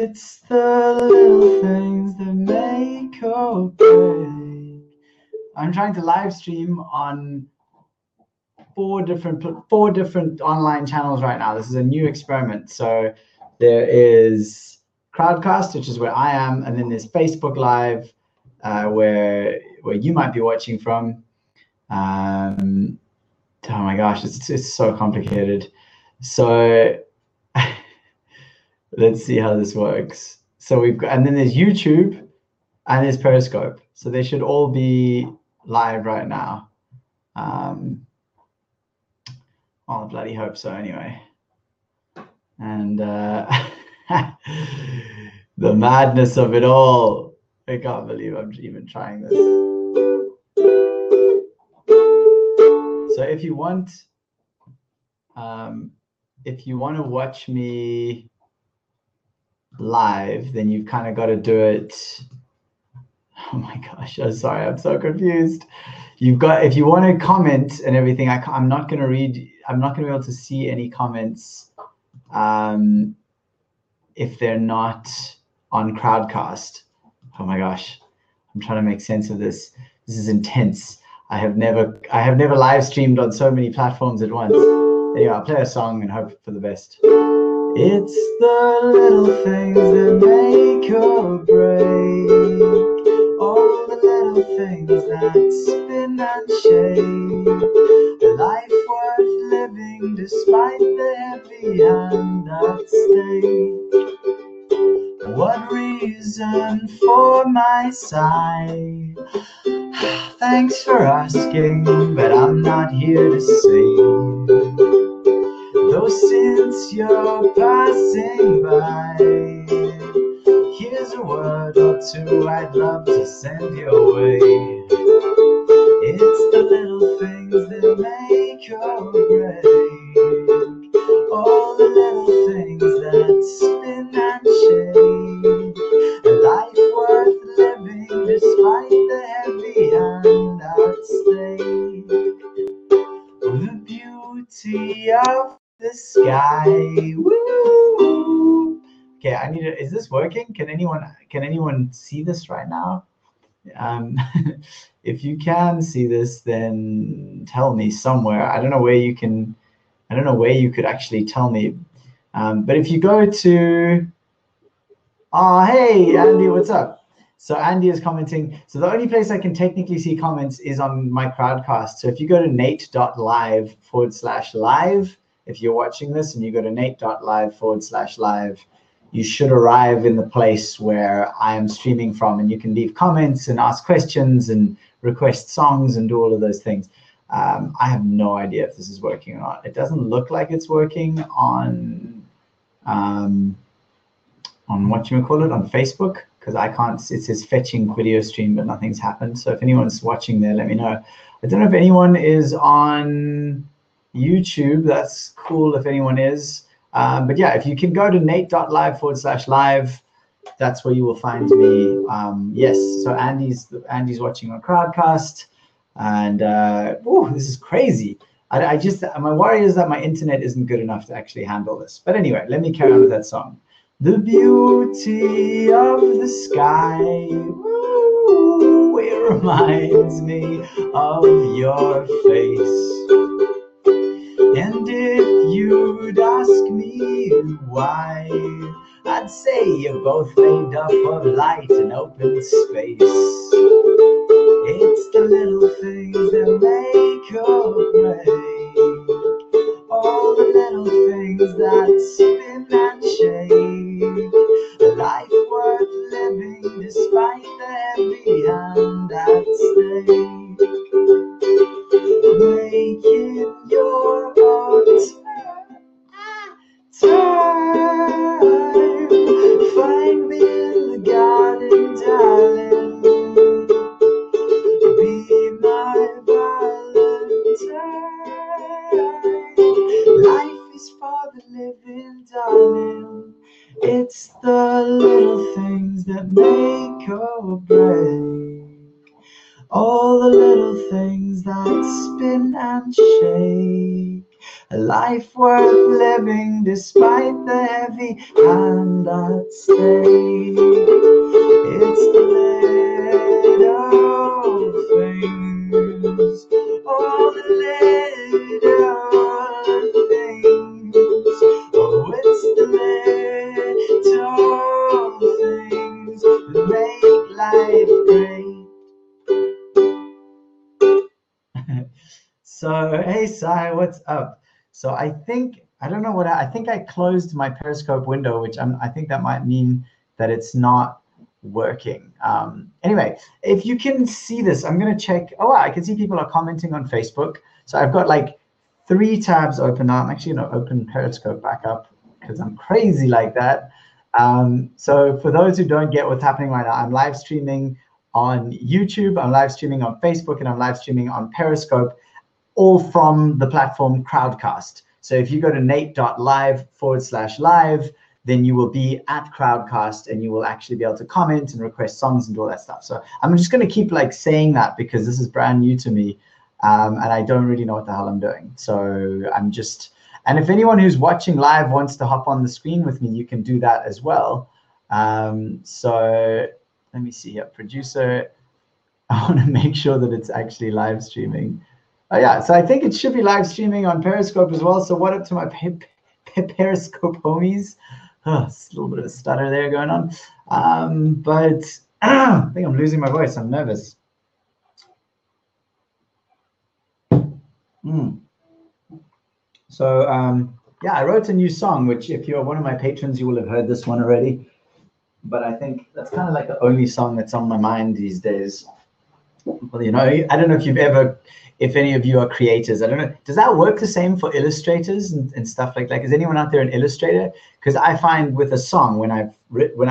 It's the little things that make or break. I'm trying to live stream on four different online channels right now. This is a new experiment. So there is Crowdcast, which is where I am, and then there's Facebook Live, where you might be watching from. Oh my gosh, it's so complicated. So let's see how this works. So we've got, and then there's YouTube and there's Periscope. So they should all be live right now. Well, I bloody hope so anyway. And the madness of it all. I can't believe I'm even trying this. So if you want to watch me live, then you've kind of got to do it. Oh my gosh, I'm sorry, I'm so confused. If you want to comment and everything, I'm not going to read. I'm not going to be able to see any comments if they're not on Crowdcast. Oh my gosh, I'm trying to make sense of this. This is intense. I have never live streamed on so many platforms at once. Anyway, I'll play a song and hope for the best. It's the little things that make or break. All the little things that spin and shake. A life worth living despite the heavy hand at stake. What reason for my sigh? Thanks for asking, but I'm not here to sing. Though since you're passing by, here's a word or two I'd love to send your way. It's the little things that make or break. All the little things that spin and shake. A life worth living despite the heavy hand at stake. The beauty of the sky. Woo! Okay, is this working? Can anyone see this right now? If you can see this, then tell me somewhere. I don't know where you could actually tell me. But if you go to, hey Andy, what's up? So Andy is commenting. So the only place I can technically see comments is on my Crowdcast. So if you go to nate.live/live, if you're watching this and you go to nate.live/live, you should arrive in the place where I am streaming from, and you can leave comments and ask questions and request songs and do all of those things. I have no idea if this is working or not. It doesn't look like it's working on whatchamacallit, on Facebook, because I can't. It says fetching video stream, but nothing's happened. So if anyone's watching there, let me know. I don't know if anyone is on YouTube. That's cool if anyone is. But yeah, if you can go to nate.live/live, that's where you will find me. Yes, so Andy's watching on Crowdcast, and this is crazy. My worry is that my internet isn't good enough to actually handle this. But anyway, let me carry on with that song. The beauty of the sky, it reminds me of your face. And if you'd ask me why, I'd say you're both made up of light and open space. It's the little things that make or break. All the little things that spin and shake. A life worth living despite the heavy hand at stake. Making your own time. Find me in the garden, darling. Be my Valentine. Life is for the living, darling. It's the little things that make or break. All the little things that spin and shake. A life worth living despite the heavy hand that stays. It's the little things, all the little things. Oh, it's the little things that make life great. So, hey, Sai, what's up? So I think, I don't know what, I think I closed my Periscope window, which I think that might mean that it's not working. Anyway, if you can see this, I'm going to check. Oh, wow, I can see people are commenting on Facebook. So I've got like 3 tabs open now. I'm actually going to open Periscope back up because I'm crazy like that. So for those who don't get what's happening right now, I'm live streaming on YouTube, I'm live streaming on Facebook, and I'm live streaming on Periscope, all from the platform Crowdcast. So if you go to nate.live/live, then you will be at Crowdcast and you will actually be able to comment and request songs and all that stuff. So I'm just going to keep like saying that because this is brand new to me, and I don't really know what the hell I'm doing. So I'm just, and if anyone who's watching live wants to hop on the screen with me, you can do that as well. So let me see here, producer. I want to make sure that it's actually live streaming. Oh yeah, so I think it should be live streaming on Periscope as well. So what up to my Periscope homies? Oh, it's a little bit of a stutter there going on. But I think I'm losing my voice. I'm nervous. So yeah, I wrote a new song, which if you're one of my patrons, you will have heard this one already. But I think that's kind of like the only song that's on my mind these days. Well, you know, I don't know if you've ever, if any of you are creators, I don't know, does that work the same for illustrators and stuff like that? Is anyone out there an illustrator? Because I find with a song, when I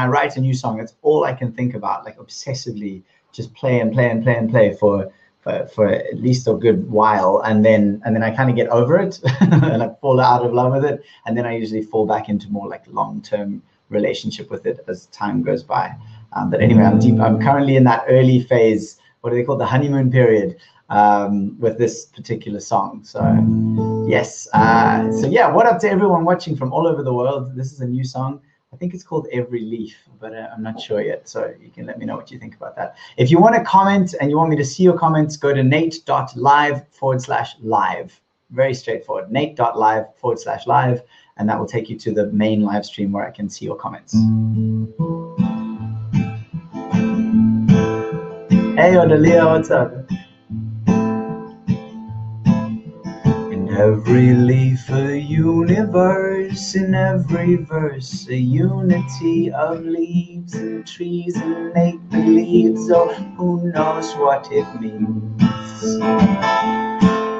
write a new song, it's all I can think about, like obsessively just play and play and play and play for at least a good while, and then I kind of get over it and I fall out of love with it, and then I usually fall back into more like long-term relationship with it as time goes by. But anyway, I'm currently in that early phase, what do they call, the honeymoon period, with this particular song. So yes, so yeah, what up to everyone watching from all over the world? This is a new song. I think it's called Every Leaf, but I'm not sure yet. So you can let me know what you think about that. If you want to comment and you want me to see your comments, go to nate.live/live. Very straightforward, nate.live/live, and that will take you to the main live stream where I can see your comments. Hey, Odalia, what's up? In every leaf a universe, in every verse a unity of leaves and trees and make-believes. Oh, who knows what it means?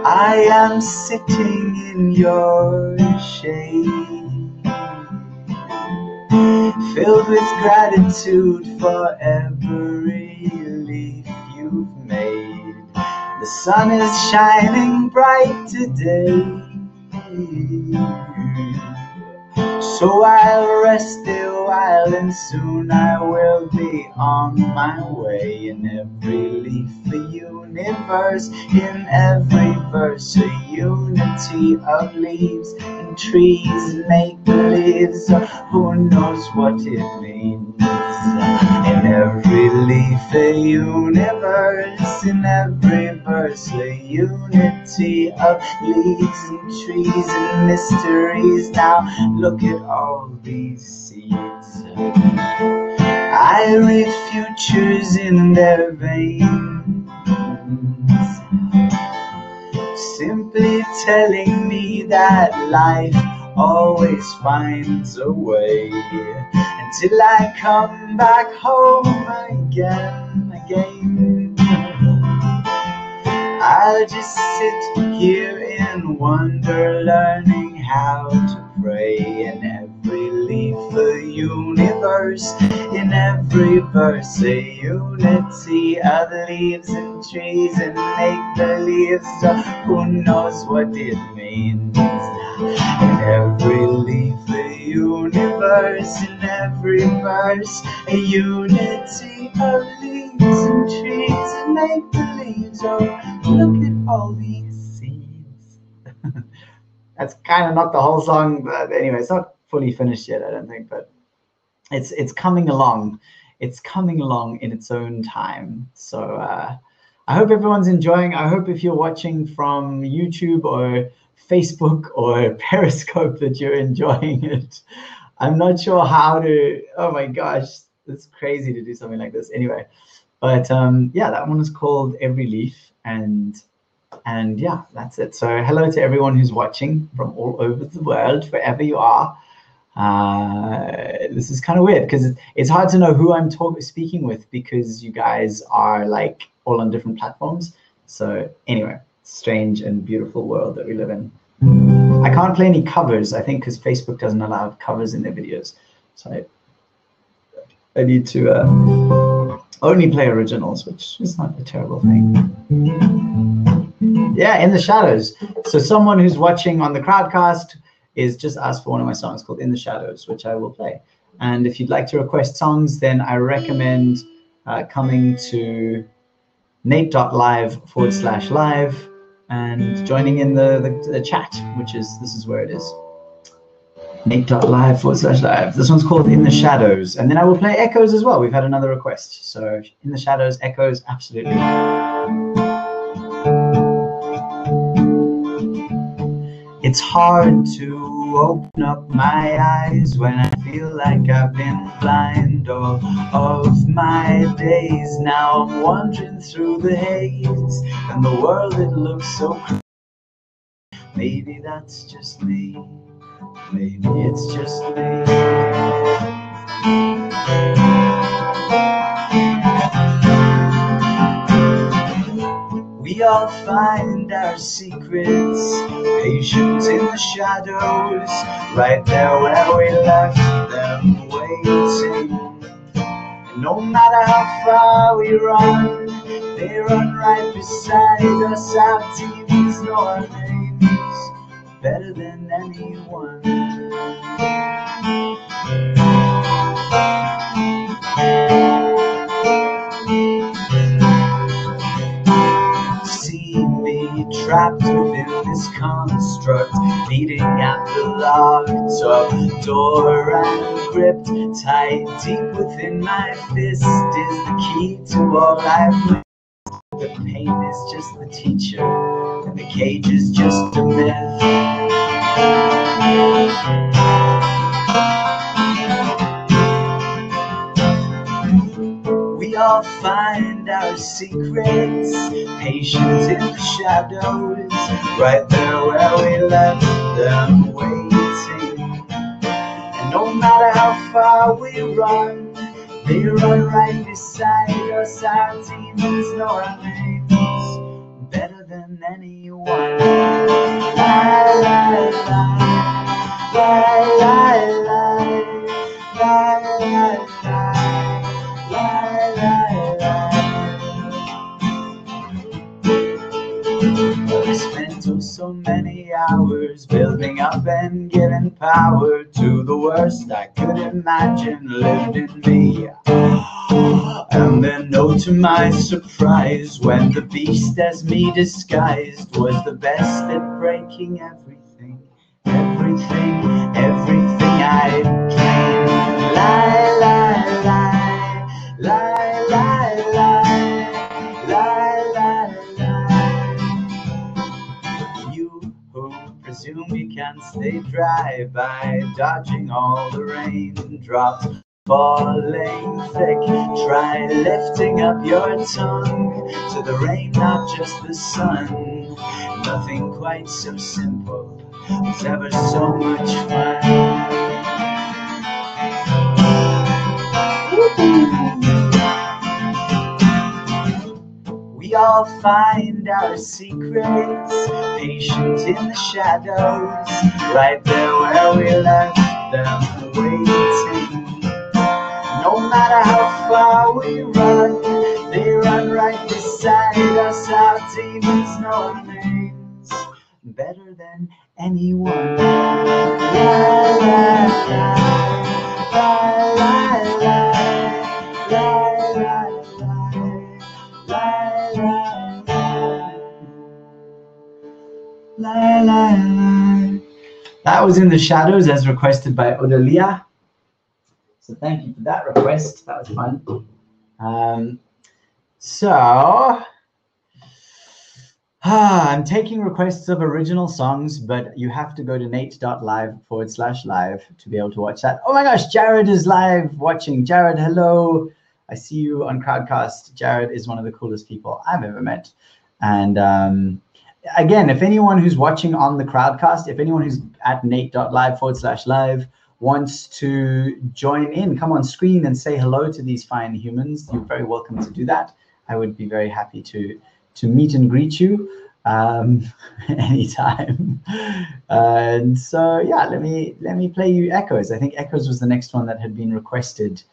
I am sitting in your shade, filled with gratitude for every leaf you've made. The sun is shining bright today, so I'll rest a while and soon I will be on my way. In every leaf a universe, in every verse a unity of leaves and trees and make-believes. Who knows what it means? In every leaf a universe, in every verse a unity of leaves and trees and mysteries. Now look at all these seeds. I read futures in their veins, simply telling me that life always finds a way, until I come back home again. I'll just sit here in wonder, learning how to pray. In every leaf a universe, in every verse a unity of leaves and trees and make-believes. Who knows what it means? In every leaf a universe, in every verse a unity of leaves and trees and make-believes. Oh, look at all these seeds. That's kind of not the whole song, but anyway, it's not fully finished yet, I don't think, but it's coming along. It's coming along in its own time. So I hope everyone's enjoying. I hope if you're watching from YouTube or Facebook or Periscope that you're enjoying it. I'm not sure how to, oh my gosh, it's crazy to do something like this. Anyway, but yeah, that one is called Every Leaf, and yeah, that's it. So hello to everyone who's watching from all over the world, wherever you are. This is kind of weird because it's hard to know who I'm speaking with because you guys are like all on different platforms. So anyway, strange and beautiful world that we live in. I can't play any covers, I think, because Facebook doesn't allow covers in their videos. So I need to only play originals, which is not a terrible thing. Yeah, In the Shadows. So someone who's watching on the Crowdcast is just asked for one of my songs called In the Shadows, which I will play. And if you'd like to request songs, then I recommend coming to nate.live/live and joining in the chat, which is, this is where it is. nate.live/live. This one's called In the Shadows. And then I will play Echoes as well. We've had another request. So In the Shadows, Echoes, absolutely. It's hard to open up my eyes when I feel like I've been blind all of my days. Now I'm wandering through the haze, and the world, it looks so crazy. Maybe that's just me. Maybe it's just me. We all find our secrets, patient in the shadows, right there where we left them waiting. And no matter how far we run, they run right beside us. Our demons know our names better than anyone. Trapped within this construct, beating at the locked up door, and gripped tight deep within my fist is the key to all I've lived. The pain is just the teacher, and the cage is just a myth. We all find our secrets, patient in the shadows, right there where we left them waiting. And no matter how far we run, they run right beside us. Our demons know our names better than anyone. La la la, la la la, la la la. I spent so many hours building up and giving power to the worst I could imagine lived in me. And then, oh, to my surprise, when the beast as me disguised was the best at breaking everything, everything, everything I dreamed. Lie, lie, lie, lie, lie, lie, lie, lie, lie. You who presume you can stay dry by dodging all the raindrops falling thick, try lifting up your tongue to the rain, not just the sun. Nothing quite so simple was ever so much fun. We all find our secrets, patient in the shadows, right there where we left them waiting. No matter how far we run, they run right beside us. Our demons know our names better than anyone. La la la, la la la, la la la, la la la, la la la. That was In the Shadows as requested by Odalia. So thank you for that request. That was fun. I'm taking requests of original songs, but you have to go to nate.live/live to be able to watch that. Oh my gosh, Jared is live watching. Jared, hello. I see you on Crowdcast. Jared is one of the coolest people I've ever met. And again, if anyone who's watching on the Crowdcast, if anyone who's at nate.live/live wants to join in, come on screen and say hello to these fine humans, you're very welcome to do that. I would be very happy to meet and greet you anytime. And so yeah, let me play you Echoes. I think Echoes was the next one that had been requested.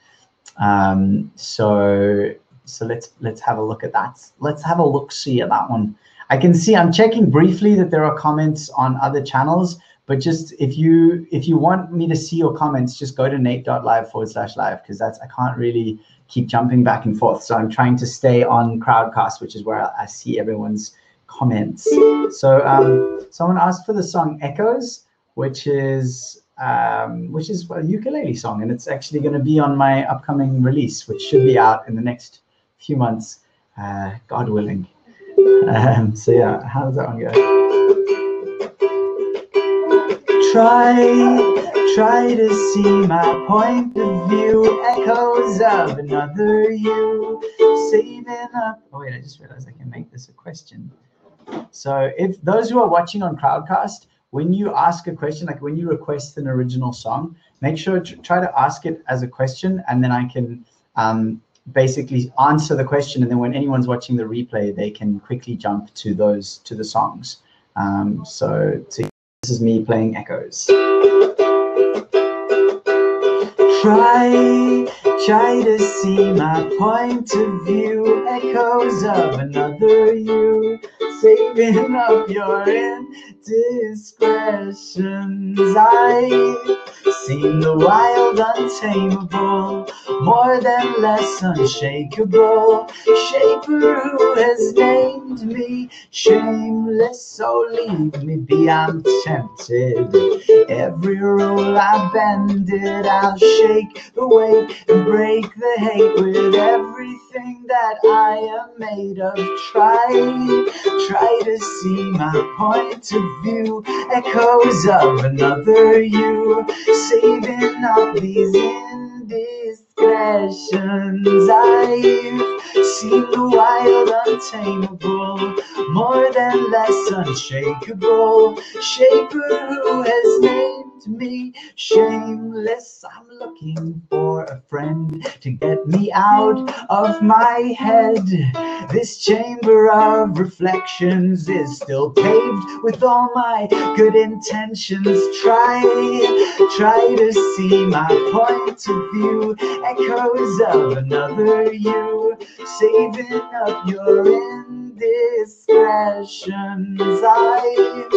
So let's have a look at that. Let's have a look-see at that one. I can see, I'm checking briefly that there are comments on other channels, but just if you want me to see your comments, just go to nate.live/live, because I can't really keep jumping back and forth. So I'm trying to stay on Crowdcast, which is where I see everyone's comments. So someone asked for the song Echoes, which is a ukulele song, and it's actually going to be on my upcoming release, which should be out in the next few months, God willing. So yeah, how does that one go? Try to see my point of view, echoes of another you, saving up. Oh wait, I just realized I can make this a question. So if those who are watching on Crowdcast, when you ask a question, like when you request an original song, make sure to try to ask it as a question, and then I can basically answer the question, and then when anyone's watching the replay, they can quickly jump to the songs. So this is me playing Echoes. Try to see my point of view, echoes of another you, saving up your indiscretions. I've seen the wild, untamable, more than less unshakable shaper who has named me shameless. So leave me be, I'm tempted. Every rule I bend it, I'll shake the weight and break the hate with everything that I am made of. Try to see my point of view, echoes of another you, saving up these indiscretions. I've seen the wild, untamable, more than less unshakable shaper who has named me shameless. I'm looking for a friend to get me out of my head. This chamber of reflections is still paved with all my good intentions. Try to see my point of view, echoes of another you, saving up your indiscretions. I've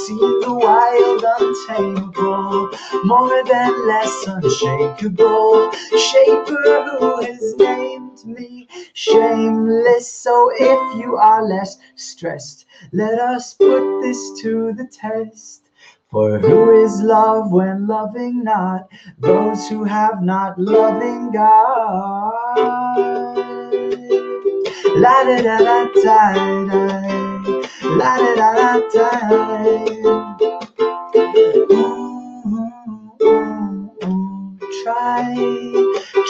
seen the wild, untamable, more than less unshakable shaper who has named me shameless. So if you are less stressed, let us put this to the test. For who is love when loving not? Those who have not loving God. La da da da da da, la da da da da.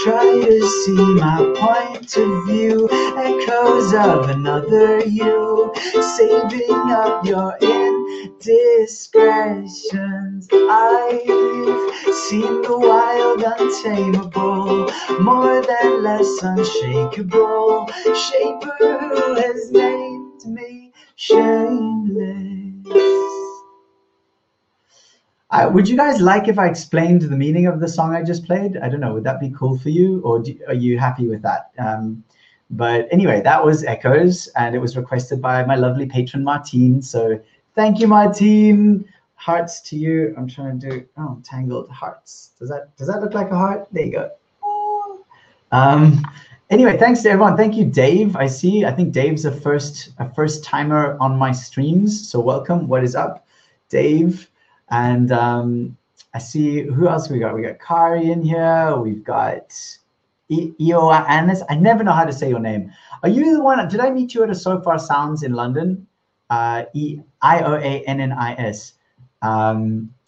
Try to see my point of view, echoes of another you, saving up your indiscretions. I've seen the wild, untamable, more than less unshakable shaper who has named me shameless. Would you guys like if I explained the meaning of the song I just played? I don't know. Would that be cool for you, or are you happy with that? But anyway, that was Echoes, and it was requested by my lovely patron, Martine. So thank you, Martine. Hearts to you. I'm trying to do, tangled hearts. Does that look like a heart? There you go. Oh. Anyway, thanks to everyone. Thank you, Dave. I think Dave's a first timer on my streams. So welcome. What is up, Dave? And I see, who else we got? We got Kari in here. We've got Ioannis. I never know how to say your name. Are you the one? Did I meet you at a So Far Sounds in London? Ioannis.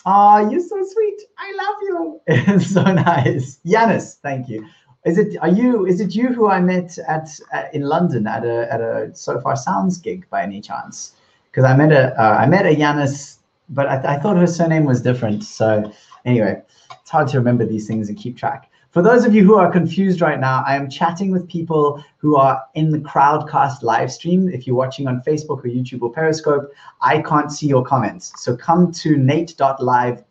Oh, you're so sweet. I love you. It's so nice. Yanis, thank you. Is it you who I met at in London at a So Far Sounds gig by any chance? Because I met a Yanis, but I thought her surname was different. So anyway, it's hard to remember these things and keep track. For those of you who are confused right now, I am chatting with people who are in the Crowdcast live stream. If you're watching on Facebook or YouTube or Periscope, I can't see your comments. So come to nate.live/live,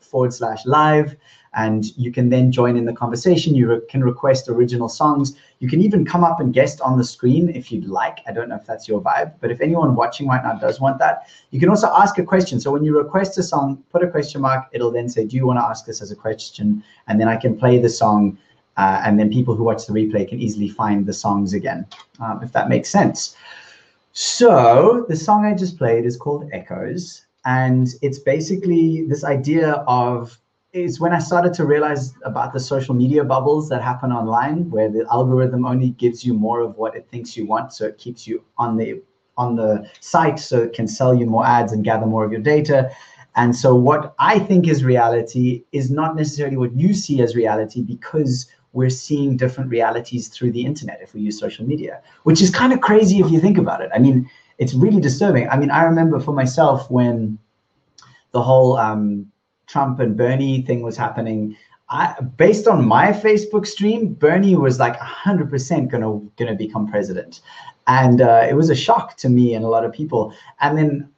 and you can then join in the conversation. You can request original songs. You can even come up and guest on the screen if you'd like. I don't know if that's your vibe, but if anyone watching right now does want that, you can also ask a question. So when you request a song, put a question mark. It'll then say, do you want to ask this as a question? And then I can play the song. And then people who watch the replay can easily find the songs again, if that makes sense. So the song I just played is called Echoes. And it's basically this idea of, is when I started to realize about the social media bubbles that happen online, where the algorithm only gives you more of what it thinks you want. So it keeps you on the site so it can sell you more ads and gather more of your data. And so what I think is reality is not necessarily what you see as reality, because we're seeing different realities through the internet if we use social media, which is kind of crazy if you think about it. I mean, it's really disturbing. I mean, I remember for myself when the whole Trump and Bernie thing was happening, based on my Facebook stream, Bernie was like 100% gonna become president. And it was a shock to me and a lot of people. And then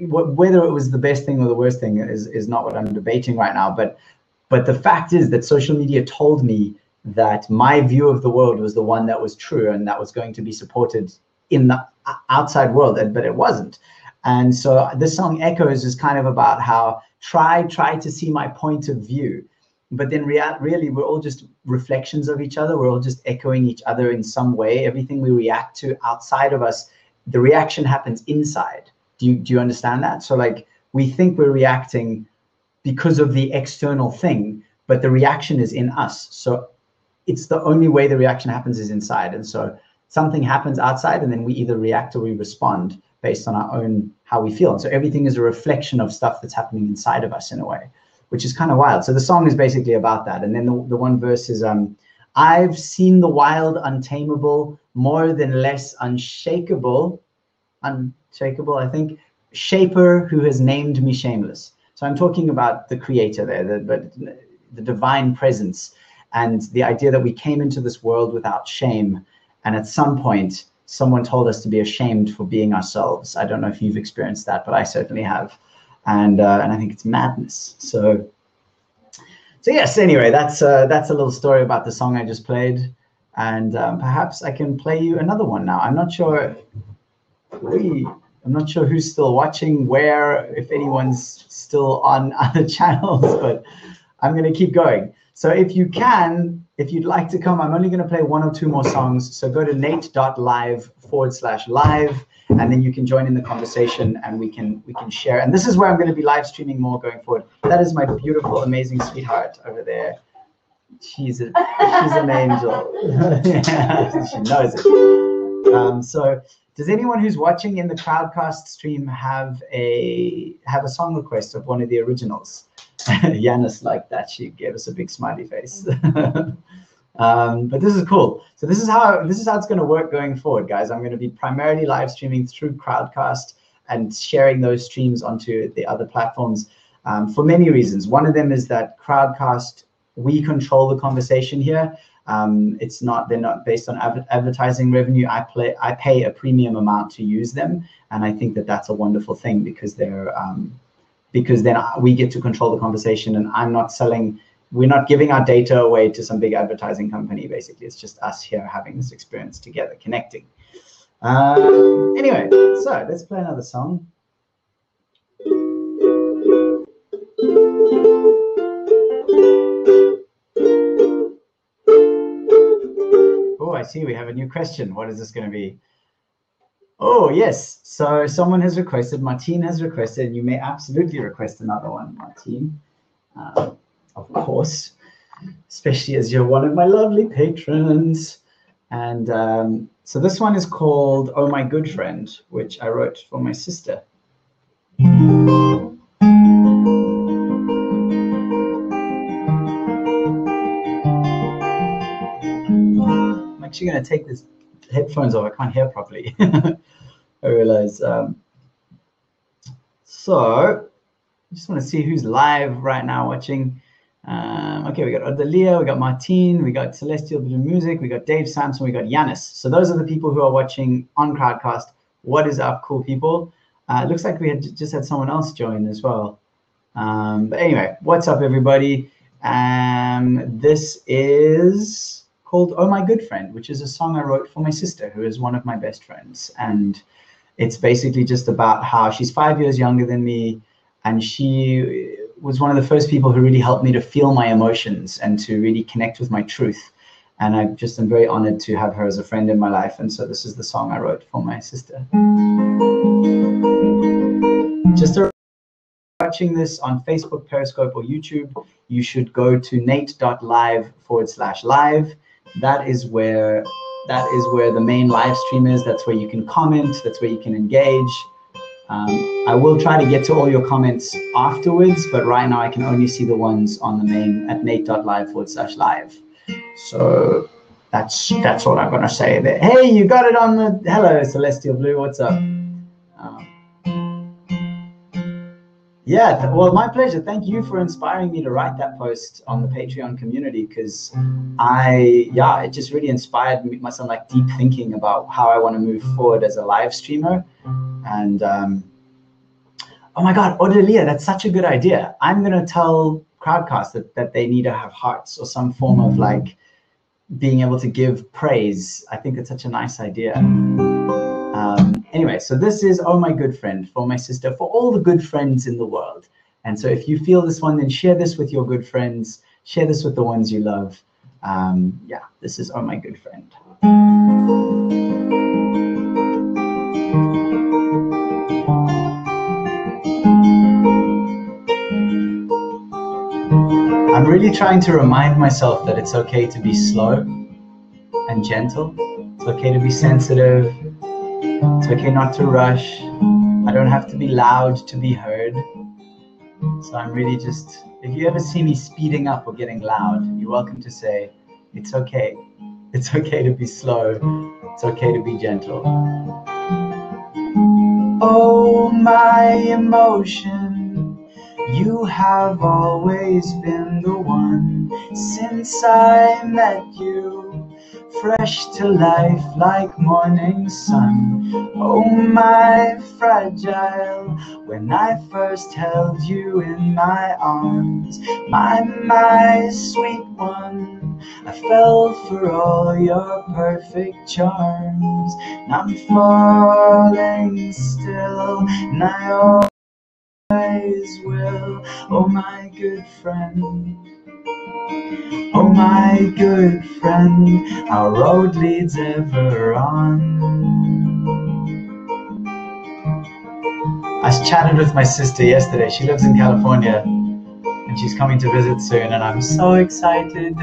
whether it was the best thing or the worst thing is not what I'm debating right now. But the fact is that social media told me that my view of the world was the one that was true and that was going to be supported in the outside world, but it wasn't. And so this song Echoes is kind of about how try to see my point of view, but then really we're all just reflections of each other. We're all just echoing each other in some way. Everything we react to outside of us, the reaction happens inside. Do you understand that? So like we think we're reacting because of the external thing, but the reaction is in us. So it's the only way the reaction happens is inside. And so something happens outside and then we either react or we respond based on our own, how we feel. And so everything is a reflection of stuff that's happening inside of us in a way, which is kind of wild. So the song is basically about that. And then the one verse is, I've seen the wild, untamable, more than less unshakable, I think, shaper who has named me shameless. So I'm talking about the creator there, but the divine presence, and the idea that we came into this world without shame. And at some point, someone told us to be ashamed for being ourselves. I don't know if you've experienced that, but I certainly have. And I think it's madness. So yes, anyway, that's a little story about the song I just played. And perhaps I can play you another one now. I'm not sure who's still watching, where, if anyone's still on other channels, but I'm going to keep going. So if you'd like to come, I'm only going to play one or two more songs. So go to nate.live/live, and then you can join in the conversation and we can share. And this is where I'm going to be live streaming more going forward. That is my beautiful, amazing sweetheart over there. She's an angel. Yeah, she knows it. So does anyone who's watching in the Crowdcast stream have a song request of one of the originals? Yanis liked that. She gave us a big smiley face. But this is cool. So this is how it's going to work going forward, guys. I'm going to be primarily live streaming through Crowdcast and sharing those streams onto the other platforms for many reasons. One of them is that Crowdcast, we control the conversation here. They're not based on advertising revenue. I pay a premium amount to use them, and I think that that's a wonderful thing because because then we get to control the conversation, and we're not giving our data away to some big advertising company. Basically, it's just us here having this experience together, connecting. Anyway, so let's play another song. Oh, I see we have a new question. What is this going to be? Oh, yes. So someone has requested, Martine has requested, and you may absolutely request another one, Martine. Of course, especially as you're one of my lovely patrons. And so this one is called Oh My Good Friend, which I wrote for my sister. I'm actually going to take this headphones off. I can't hear properly. I realize. So I just want to see who's live right now watching. Okay, we got Odelia, we got Martine, we got Celestial Blue Music, we got Dave Sampson, we got Yanis. So those are the people who are watching on Crowdcast. What is up, cool people? It looks like we had just had someone else join as well. But anyway, what's up, everybody? This is called Oh My Good Friend, which is a song I wrote for my sister, who is one of my best friends. And it's basically just about how she's 5 years younger than me, and she was one of the first people who really helped me to feel my emotions and to really connect with my truth. And I just am very honored to have her as a friend in my life. And so this is the song I wrote for my sister. Just watching this on Facebook, Periscope, or YouTube, you should go to nate.live/live. That is where the main live stream is. That's where you can comment. That's where you can engage. I will try to get to all your comments afterwards, but right now I can only see the ones on the main at nate.live/live. So that's all I'm gonna say there. Hey, you got it on the, hello, Celestial Blue, what's up? Yeah, well, my pleasure. Thank you for inspiring me to write that post on the Patreon community, because it just really inspired me, some like deep thinking about how I want to move forward as a live streamer. And oh my God, Odelia, that's such a good idea. I'm gonna tell Crowdcast that they need to have hearts or some form of like being able to give praise. I think it's such a nice idea. Anyway, so this is Oh My Good Friend for my sister, for all the good friends in the world. And so if you feel this one, then share this with your good friends, share this with the ones you love. This is Oh My Good Friend. I'm really trying to remind myself that it's okay to be slow and gentle. It's okay to be sensitive. It's okay not to rush. I don't have to be loud to be heard. So I'm really just, if you ever see me speeding up or getting loud, you're welcome to say, it's okay. It's okay to be slow. It's okay to be gentle. Oh, my emotion, you have always been the one since I met you. Fresh to life like morning sun. Oh, my fragile, when I first held you in my arms, my sweet one, I fell for all your perfect charms. And I'm falling still, and I always will. Oh, my good friend. Oh, my good friend, our road leads ever on. I chatted with my sister yesterday. She lives in California, and she's coming to visit soon, and I'm so excited.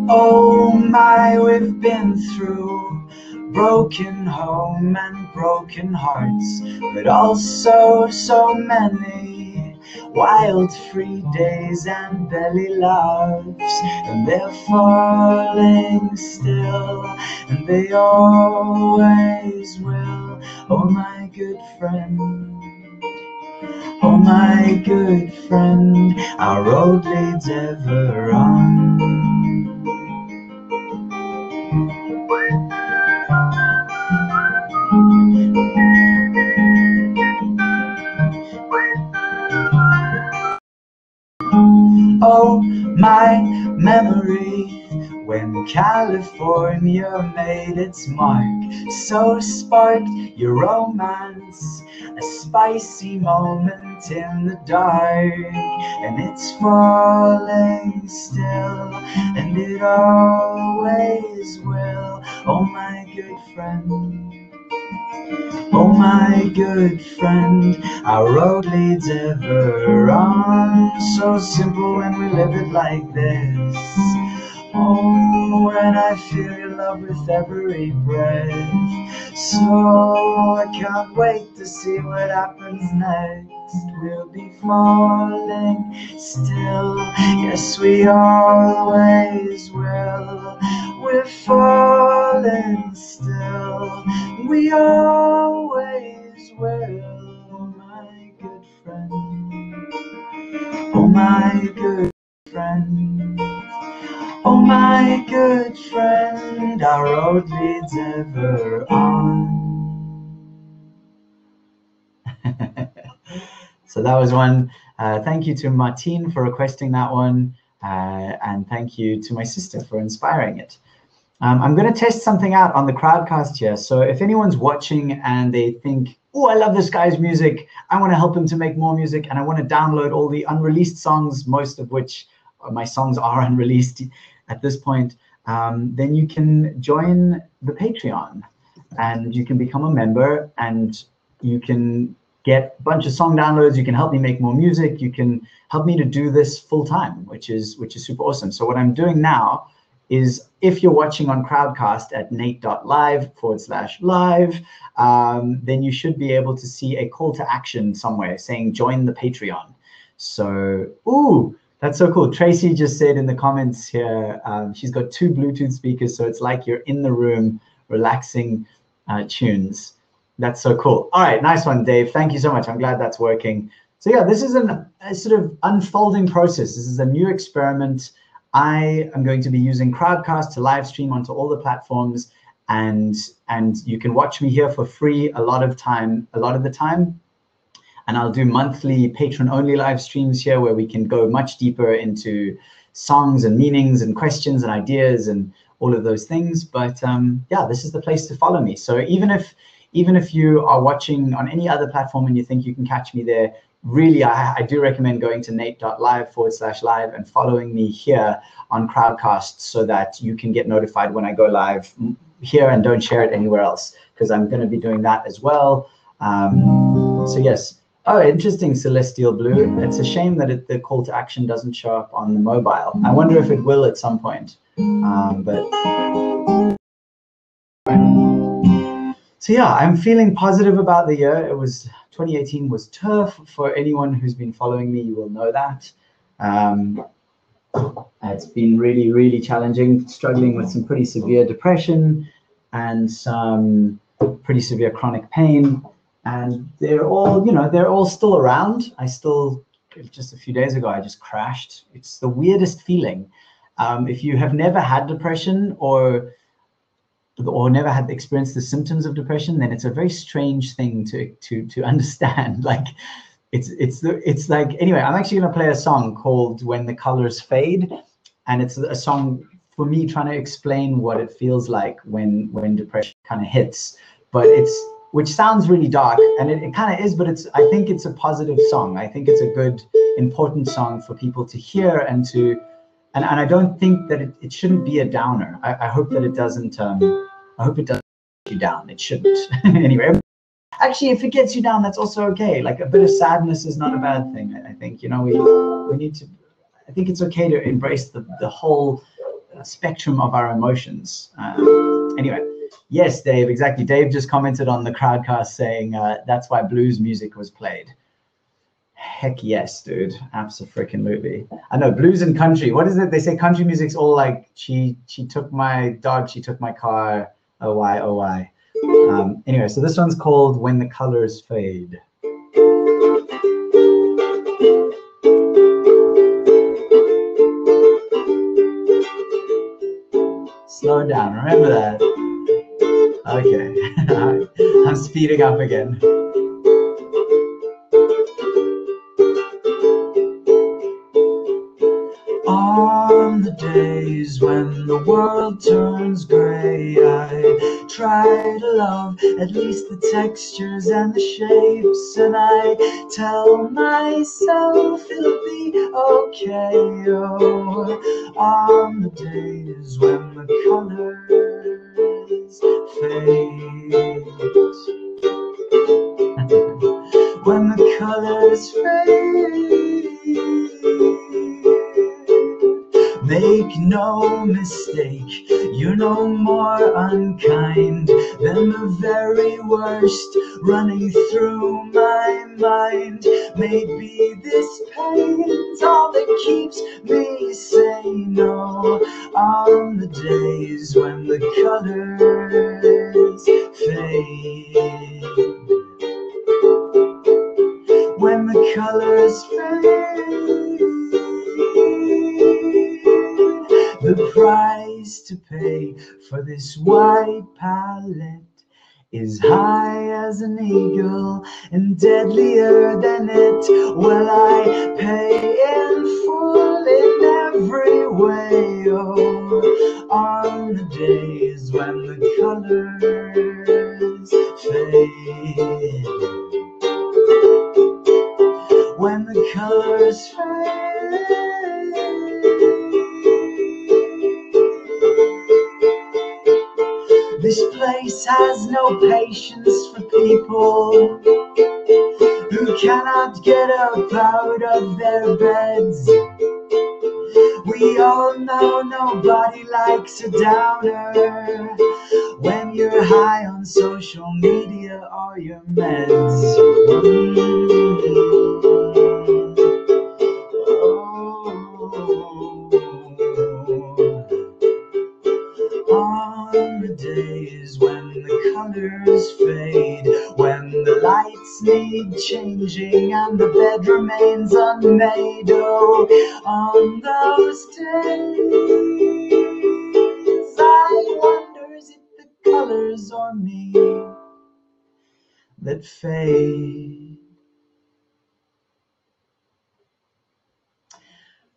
Oh my, we've been through broken home and broken hearts, but also so many wild free days and belly laughs, and they're falling still, and they always will. Oh my good friend, oh my good friend, our road leads ever on. Oh, my memory, when California made its mark. So sparked your romance, a spicy moment in the dark, and it's falling still, and it always will. Oh my good friend, oh my good friend, our road leads ever on. So simple when we live it like this. Oh, when I feel your love with every breath. So I can't wait to see what happens next. We'll be falling still, yes we always will. We're falling still, we always will. Oh my good friend, oh my good friend, oh my good friend, our road leads ever on. So that was one. Thank you to Martine for requesting that one, and thank you to my sister for inspiring it. I'm going to test something out on the Crowdcast here. So if anyone's watching and they think, oh, I love this guy's music, I want to help him to make more music, and I want to download all the unreleased songs, most of which my songs are unreleased at this point, then you can join the Patreon and you can become a member and you can get a bunch of song downloads. You can help me make more music. You can help me to do this full time, which is super awesome. So what I'm doing now is, if you're watching on Crowdcast at nate.live/live, then you should be able to see a call to action somewhere saying join the Patreon. So, ooh, that's so cool. Tracy just said in the comments here, she's got 2 Bluetooth speakers, so it's like you're in the room relaxing tunes. That's so cool. All right, nice one, Dave. Thank you so much. I'm glad that's working. So yeah, this is a sort of unfolding process. This is a new experiment. I am going to be using Crowdcast to live stream onto all the platforms, and you can watch me here for free a lot of the time. And I'll do monthly patron-only live streams here where we can go much deeper into songs and meanings and questions and ideas and all of those things. But yeah, this is the place to follow me. So even if you are watching on any other platform and you think you can catch me there, really, I do recommend going to nate.live/live and following me here on Crowdcast so that you can get notified when I go live here and don't share it anywhere else, because I'm going to be doing that as well. So yes. Oh, interesting, Celestial Blue. It's a shame that the call to action doesn't show up on the mobile. I wonder if it will at some point. So yeah, I'm feeling positive about the year. 2018 was tough. For anyone who's been following me, you will know that. It's been really, really challenging, struggling with some pretty severe depression and some pretty severe chronic pain. And they're all still around. Just a few days ago, I just crashed. It's the weirdest feeling. If you have never had depression or never had experienced the symptoms of depression, then it's a very strange thing to understand. Like it's like, anyway, I'm actually going to play a song called When the Colors Fade, and it's a song for me trying to explain what it feels like when depression kind of hits, which sounds really dark, and it kind of is, but I think it's a positive song. I think it's a good, important song for people to hear and I don't think that it shouldn't be a downer. I hope that it doesn't, I hope it doesn't get you down. It shouldn't. Anyway, actually, if it gets you down, that's also okay. Like a bit of sadness is not a bad thing. I think, we need to, I think it's okay to embrace the whole spectrum of our emotions. Anyway. Yes, Dave, exactly. Dave just commented on the Crowdcast saying that's why blues music was played. Heck yes, dude. Abso-freaking-lutely. I know, blues and country. What is it? They say country music's all like, she took my dog, she took my car, oh why, oh why. Anyway, so this one's called When the Colors Fade. Slow down, remember that. Okay, I'm speeding up again. On the the days when the world turns gray, I try to love at least the textures and the shapes, and I tell myself it'll be okay. Oh, on the days when the colors fade, when the colors fade, make no mistake, you're no more unkind than the very worst running through my mind. Maybe this pain's all that keeps me sane. Oh, on the days when the colors fade, when the colors fade, the price to pay for this white palette is high as an eagle and deadlier than it. Well, I pay in full in every way. Oh, on the days when the colors fade, when the colors fade, this place has no patience for people who cannot get up out of their beds. We all know nobody likes a downer when you're high on social media or your meds. On the days when the colors fade, when the lights need changing and the bed remains unmade, oh, on those days I wonder, is it the colors or me that fade?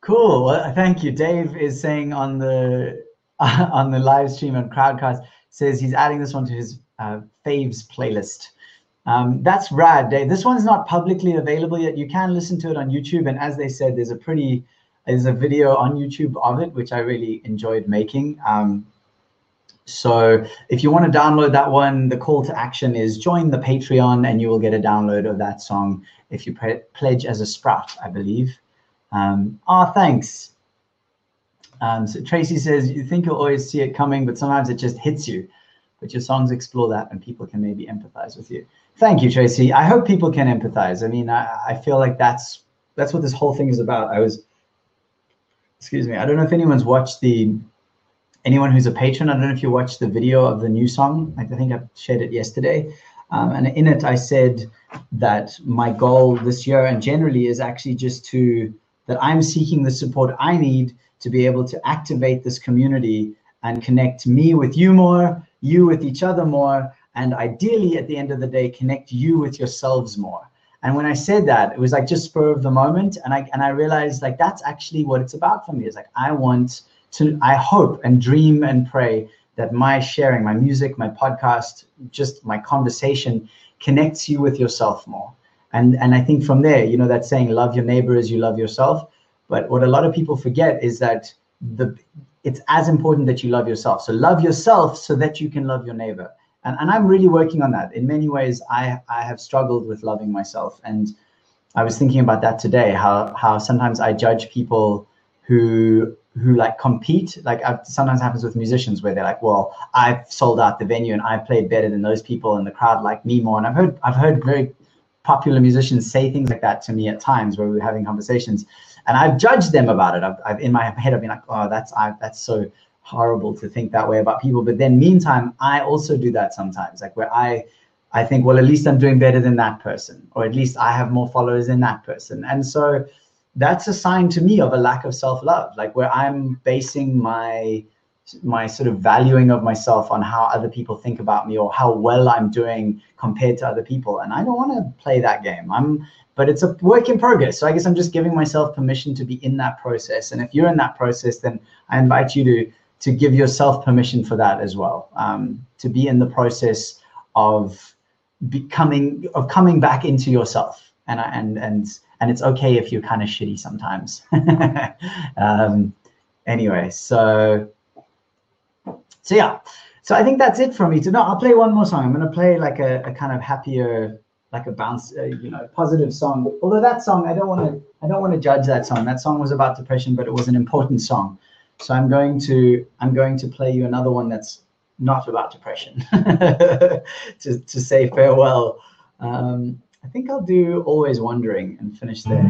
Cool. Well, thank you. Dave is saying on the live stream on Crowdcast, says he's adding this one to his faves playlist. That's rad, Dave. This one's not publicly available yet. You can listen to it on YouTube, and as they said, there's a video on YouTube of it, which I really enjoyed making. So if you want to download that one, the call to action is join the Patreon, and you will get a download of that song if you pledge as a sprout, I believe. Thanks. So Tracy says, you think you'll always see it coming, but sometimes it just hits you. But your songs explore that, and people can maybe empathize with you. Thank you, Tracy. I hope people can empathize. I mean, I feel like that's what this whole thing is about. Excuse me, I don't know if anyone's watched anyone who's a patron, I don't know if you watched the video of the new song. I think I shared it yesterday. And in it, I said that my goal this year and generally is actually just that I'm seeking the support I need to be able to activate this community and connect me with you more, you with each other more, and ideally at the end of the day, connect you with yourselves more. And when I said that, it was like just spur of the moment. And I realized like, that's actually what it's about for me. It's like, I hope and dream and pray that my sharing, my music, my podcast, just my conversation connects you with yourself more. And I think from there, that saying, love your neighbor as you love yourself. But what a lot of people forget is that it's as important that you love yourself. So love yourself so that you can love your neighbor. And I'm really working on that. In many ways, I have struggled with loving myself. And I was thinking about that today, how sometimes I judge people who like compete. Like sometimes happens with musicians where they're like, well, I've sold out the venue and I played better than those people and the crowd liked me more. And I've heard very popular musicians say things like that to me at times where we were having conversations, and I've judged them about it. I've in my head, I've been like, oh, that's so horrible to think that way about people. But then meantime, I also do that sometimes, like where I think, well, at least I'm doing better than that person, or at least I have more followers than that person. And so that's a sign to me of a lack of self-love, like where I'm basing my my sort of valuing of myself on how other people think about me or how well I'm doing compared to other people. And I don't want to play that game. But it's a work in progress. So I guess I'm just giving myself permission to be in that process. And if you're in that process, then I invite you to give yourself permission for that as well. To be in the process of coming back into yourself. And it's okay if you're kind of shitty sometimes. Anyway, so yeah. So I think that's it from me. I'll play one more song. I'm going to play like a kind of happier, like a bounce, positive song. Although that song, I don't want to judge that song. That song was about depression, but it was an important song. So I'm going to play you another one that's not about depression to say farewell. I think I'll do Always Wondering and finish there.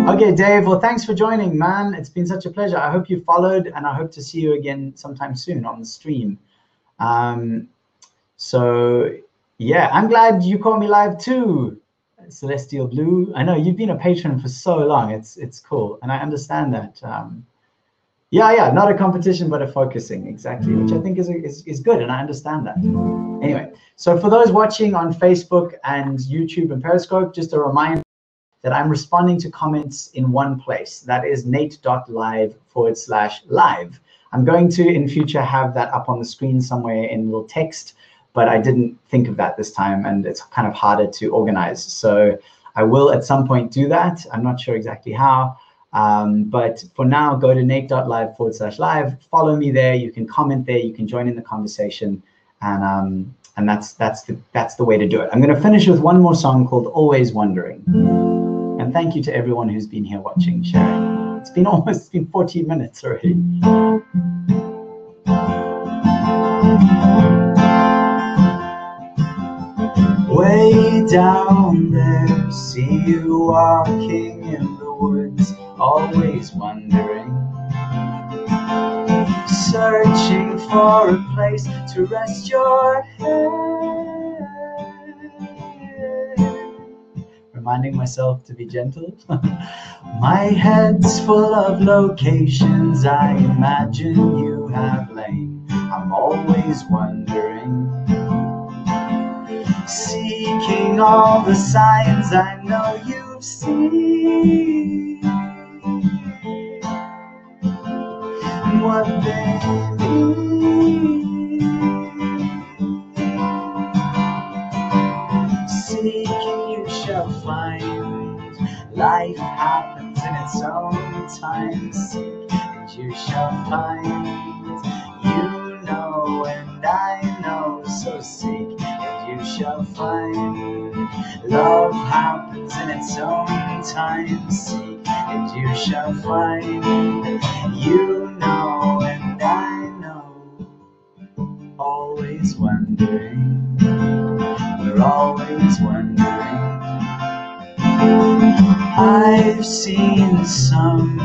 Okay, Dave, well, thanks for joining, man. It's been such a pleasure. I hope you followed, and I hope to see you again sometime soon on the stream. So, yeah, I'm glad you caught me live too, Celestial Blue. I know you've been a patron for so long. It's cool, and I understand that. Yeah, not a competition, but a focusing, exactly, which I think is good, and I understand that. Anyway, so for those watching on Facebook and YouTube and Periscope, just a reminder that I'm responding to comments in one place. That is nate.live/live. I'm going to, in future, have that up on the screen somewhere in little text, but I didn't think of that this time, and it's kind of harder to organize. So I will at some point do that. I'm not sure exactly how, but for now, go to nate.live/live. Follow me there. You can comment there. You can join in the conversation, and that's the way to do it. I'm going to finish with one more song called Always Wondering. And thank you to everyone who's been here watching, sharing. It's been 14 minutes already. Way down there, see you walking in the woods, always wondering, searching for a place to rest your head. Reminding myself to be gentle. My head's full of locations I imagine you have lain. I'm always wondering, seeking all the signs I know you've seen, what they mean. Seeking you shall find. Life happens in its own time. Seek and you shall find. You know and I know, so seek and you shall find. Love happens in its own time. Seek and you shall find. You know and I know. Always wondering. We're always wondering. I've seen some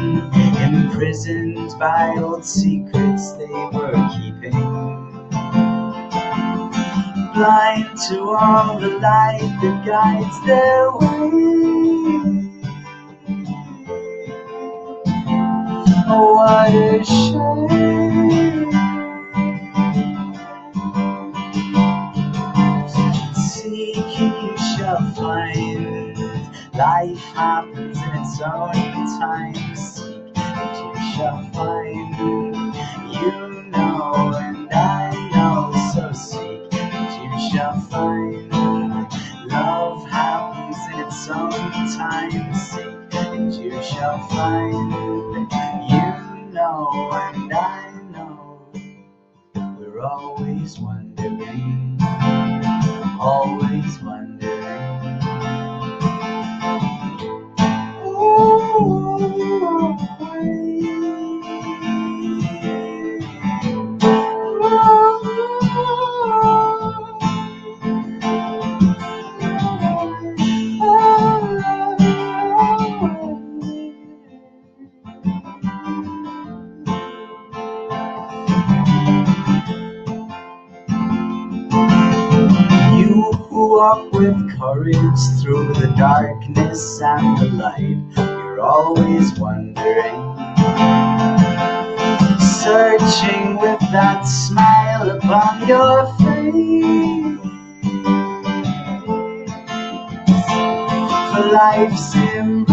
imprisoned by old secrets they were keeping, blind to all the light that guides their way. Oh, what a shame. Seeking you shall find. Life happens in its own time. Seek and you shall find. You know and I know, so seek and you shall find. Love happens in its own time. Seek and you shall find. You know and I know. We're always wondering. Always wondering. Walk with courage through the darkness and the light. You're always wondering. searching with that smile upon your face for life's embrace.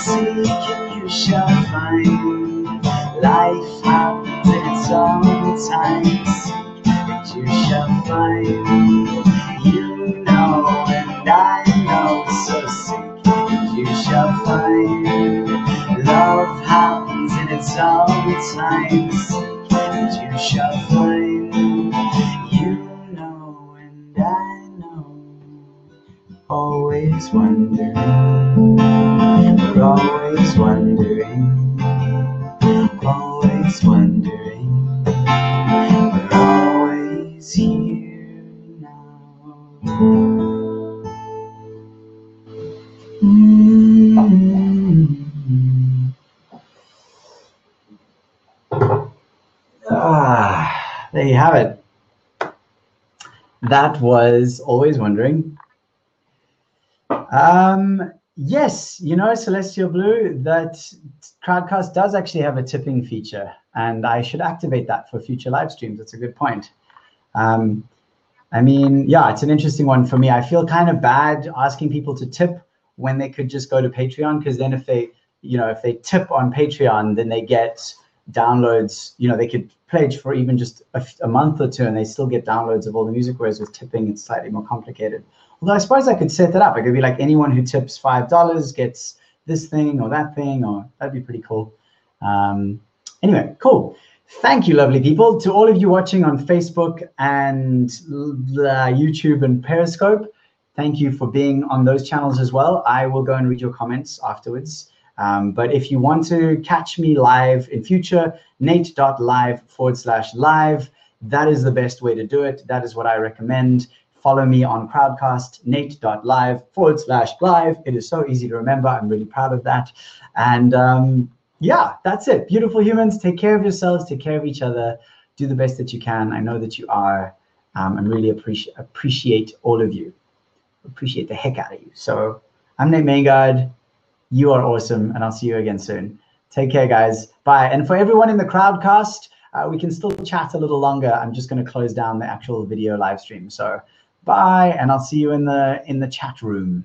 Seek and you shall find. Life happens in its own time. Seek and you shall find. You know and I know, so seek and you shall find. Love happens in its own time. Seek and you shall find. You know and I know. Always wondering. We're always wondering. Always wondering. We're always here now. There you have it. That was Always Wondering. Yes, you know, Celestial Blue, that Crowdcast does actually have a tipping feature, and I should activate that for future live streams. That's a good point. I mean, yeah, it's an interesting one for me. I feel kind of bad asking people to tip when they could just go to Patreon, because then if they tip on Patreon, then they get downloads. You know, they could pledge for even just a month or two, and they still get downloads of all the music, whereas with tipping, it's slightly more complicated. Although I suppose I could set that up. It could be like anyone who tips $5 gets this thing or that thing, or that'd be pretty cool. Anyway, cool. Thank you, lovely people. To all of you watching on Facebook and YouTube and Periscope, thank you for being on those channels as well. I will go and read your comments afterwards. But if you want to catch me live in future, nate.live/live, that is the best way to do it. That is what I recommend. Follow me on Crowdcast, nate.live/live. It is so easy to remember. I'm really proud of that. And yeah, that's it. Beautiful humans, take care of yourselves, take care of each other, do the best that you can. I know that you are, and really appreciate all of you. Appreciate the heck out of you. So I'm Nate Maingard. You are awesome, and I'll see you again soon. Take care, guys. Bye. And for everyone in the Crowdcast, we can still chat a little longer. I'm just going to close down the actual video live stream. So bye, and I'll see you in the chat room.